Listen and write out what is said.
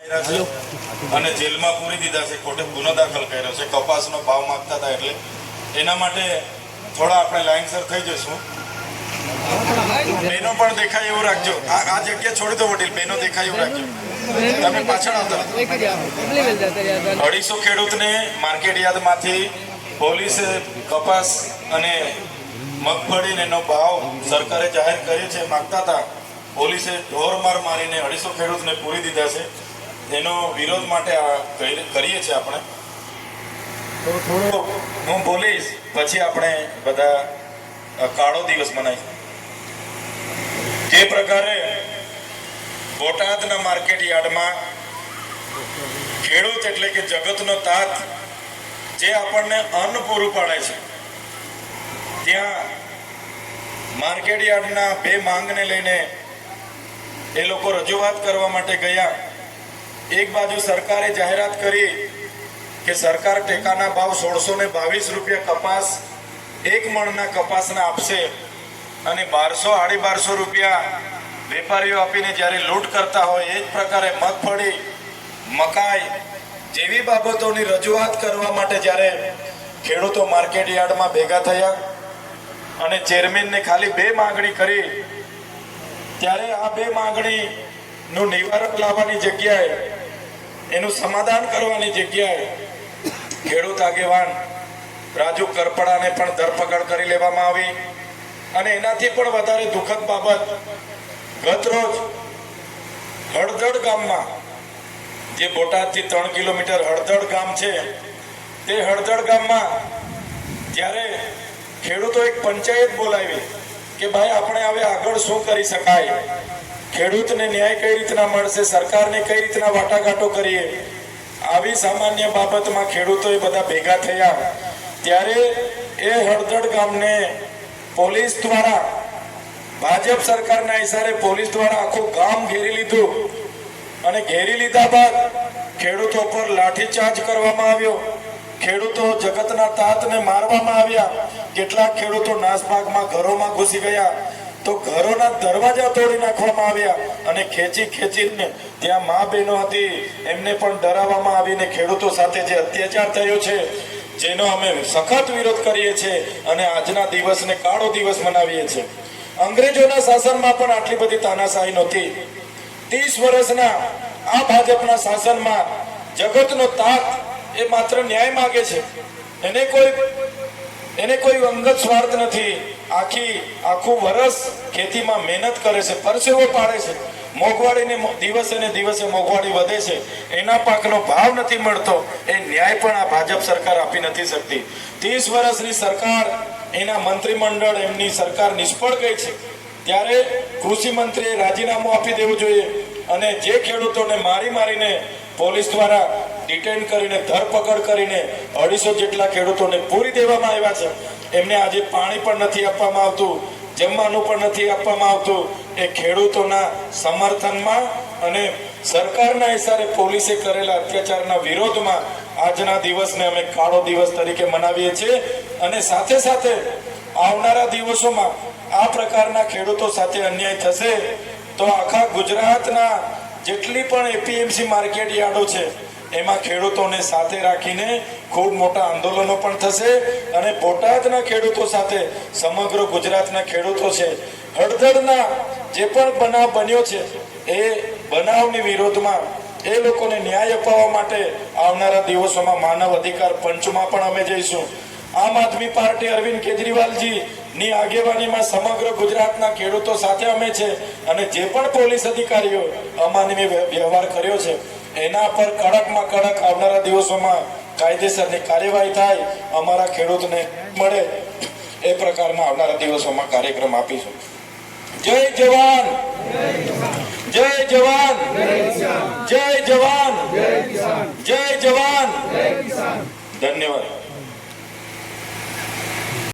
અને જેલમાં પૂરી દીધા છે, કોર્ટે ગુનો દાખલ કર્યો છે, કપાસનો ભાવ માંગતા હતા એટલે એના માટે થોડા આપણે લાઈનસર થઈ જશું. બેનો પણ દેખાય એવું રાખજો. આ જગ્યા છોડી દો વડીલ, બેનો દેખાય એવું રાખજો. તમે પાછળ આવતા. 250 ખેડૂતને માર્કેટ યાર્ડમાંથી પોલીસે કપાસ અને મગફળીનો ભાવ સરકારે જાહેર કર્યો છે માંગતા હતા. પોલીસે ઢોરમાર મારીને 250 ખેડૂતને પૂરી દીધા છે. એનો વિરોધ માટે કરીએ છીએ આપણે. તો થોડો હું બોલીશ, પછી આપણે બધા કાળો દિવસ મનાવીશું. જે પ્રકારે બોટાદના માર્કેટ યાર્ડમાં ખેડૂત એટલે કે જગતનો તાત જે આપણને અન્ન પૂરું પાડે છે, ત્યાં માર્કેટ યાર્ડના બે માંગને લઈને એ લોકો રજૂઆત કરવા માટે ગયા. એક બાજુ સરકારે જાહેરાત કરી કે સરકાર ટેકાના ભાવ 1622 રૂપિયા કપાસ એક મણના કપાસના આપશે અને 1200-1250 રૂપિયા વેપારીઓ આપીને જ્યારે લૂંટ કરતા હોય એ જ પ્રકારે મગફળી, મકાઈ જેવી બાબતોની રજૂઆત કરવા માટે જ્યારે ખેડૂતો માર્કેટ યાર્ડમાં ભેગા થયા અને ચેરમેનને ખાલી બે માંગણી કરી, ત્યારે આ બે માંગણીનું નિવારણ લાવવાની જગ્યાએ, એનું સમાધાન કરવાની જગ્યાએ ખેડૂત આગેવાન રાજુ કરપડાને પણ ધરપકડ કરી લેવામાં આવી. અને એનાથી પણ વધારે દુઃખદ બાબત, ગત રોજ હળદડ ગામમાં, જે બોટાદથી 3 કિલોમીટર હળદડ ગામ છે, તે હળદડ ગામમાં જ્યારે ખેડૂતો એક પંચાયત બોલાવી કે ભાઈ આપણે હવે આગળ શું કરી શકાય, ખેડૂતને ન્યાય કઈ રીતના મળશે, સરકારને કઈ રીતના વાટાઘાટો કરીએ, આવી સામાન્ય બાબતમાં ખેડૂતોએ બધા ભેગા થયા. ત્યારે એ હળદડ ગામને પોલીસ દ્વારા, ભાજપ સરકારના ઇશારે પોલીસ દ્વારા આખું ગામ ઘેરી લીધું અને ઘેરી લીધા બાદ ખેડૂતો પર લાઠીચાર્જ કરવામાં આવ્યો. ખેડૂતો જગતના તાતને મારવામાં આવ્યા. કેટલાક ખેડૂતો નાસભાગમાં ઘરોમાં ઘૂસી ગયા તો ઘરોના દરવાજા તોડી નાખવામાં આવ્યા અને ખેંચીને ત્યાં મા બહેનો હતી એમને પણ ડરાવવામાં આવીને ખેડૂતો સાથે જે અત્યાચાર થયો છે, જેનો અમે સખત વિરોધ કરીએ છીએ અને આજના દિવસને કાળો દિવસ મનાવીએ છીએ. અંગ્રેજોના શાસનમાં પણ આટલી બધી તાનાશાહી નહોતી. 30 વર્ષના આ ભાજપના શાસનમાં જગતનો તાત એ માત્ર ન્યાય માગે છે. એને કોઈ અંગત સ્વાર્થ નથી. આખું વર્ષ ખેતીમાં મહેનત કરે છે, પરસેવો પાડે છે. મોંઘવાડીને દિવસે ને દિવસે મોંઘવાડી વધે છે, એના પાકનો ભાવ નથી મળતો. એ ન્યાય પણ આ ભાજપ સરકાર આપી નથી શકતી. 30 વર્ષની સરકાર, એના મંત્રીમંડળ, એમની સરકાર નિષ્ફળ ગઈ છે. ત્યારે કૃષિ મંત્રીએ રાજીનામું આપી દેવું જોઈએ અને જે ખેડૂતોને મારીને પોલીસ દ્વારા ડિટેન કરીને, ધરપકડ કરીને 250 જેટલા ખેડૂતોને પૂરી દેવામાં આવ્યા છે. એમને આજે પાણી પણ નથી આપવામાં આવતું, જમવાનું પણ નથી આપવામાં આવતું. એ ખેડૂતોના સમર્થનમાં અને સરકારના ઇશારે પોલીસે કરેલા અત્યાચારના વિરોધમાં આજના દિવસને અમે કાળો દિવસ તરીકે મનાવીએ છીએ. અને સાથે સાથે આવનારા દિવસોમાં આ પ્રકારના ખેડૂતો સાથે અન્યાય થશે તો આખા ગુજરાતના જેટલી પણ એપીએમસી માર્કેટ યાર્ડો છે એમાં ખેડૂતોને સાથે રાખીને ખૂબ મોટા આંદોલનો પણ થશે. અને બોટાદના ખેડૂતો સાથે સમગ્ર ગુજરાતના ખેડૂતો છે, હળદડના જે પણ બનાવ બન્યો છે એ બનાવની વિરોધમાં એ લોકોને ન્યાય અપાવવા માટે આવનારા દિવસોમાં માનવ અધિકાર પંચમાં પણ અમે જઈશું. આમ આદમી પાર્ટી અરવિંદ કેજરીવાલજી ની આગેવાનીમાં સમગ્ર ગુજરાતના ખેડૂતો સાથે અમે છે અને જે પણ પોલીસ અધિકારીઓ અમાનવીય વ્યવહાર કર્યો છે એના પર કડકમાં કડક આવનારા દિવસોમાં કાયદેસરની કાર્યવાહી થાય, અમારા ખેડૂતને મળે એ પ્રકારના આવનારા દિવસોમાં કાર્યક્રમ આપીશું. જય જવાન, જય જવાન, જય જવાન, જય જવાન. ધન્યવાદ.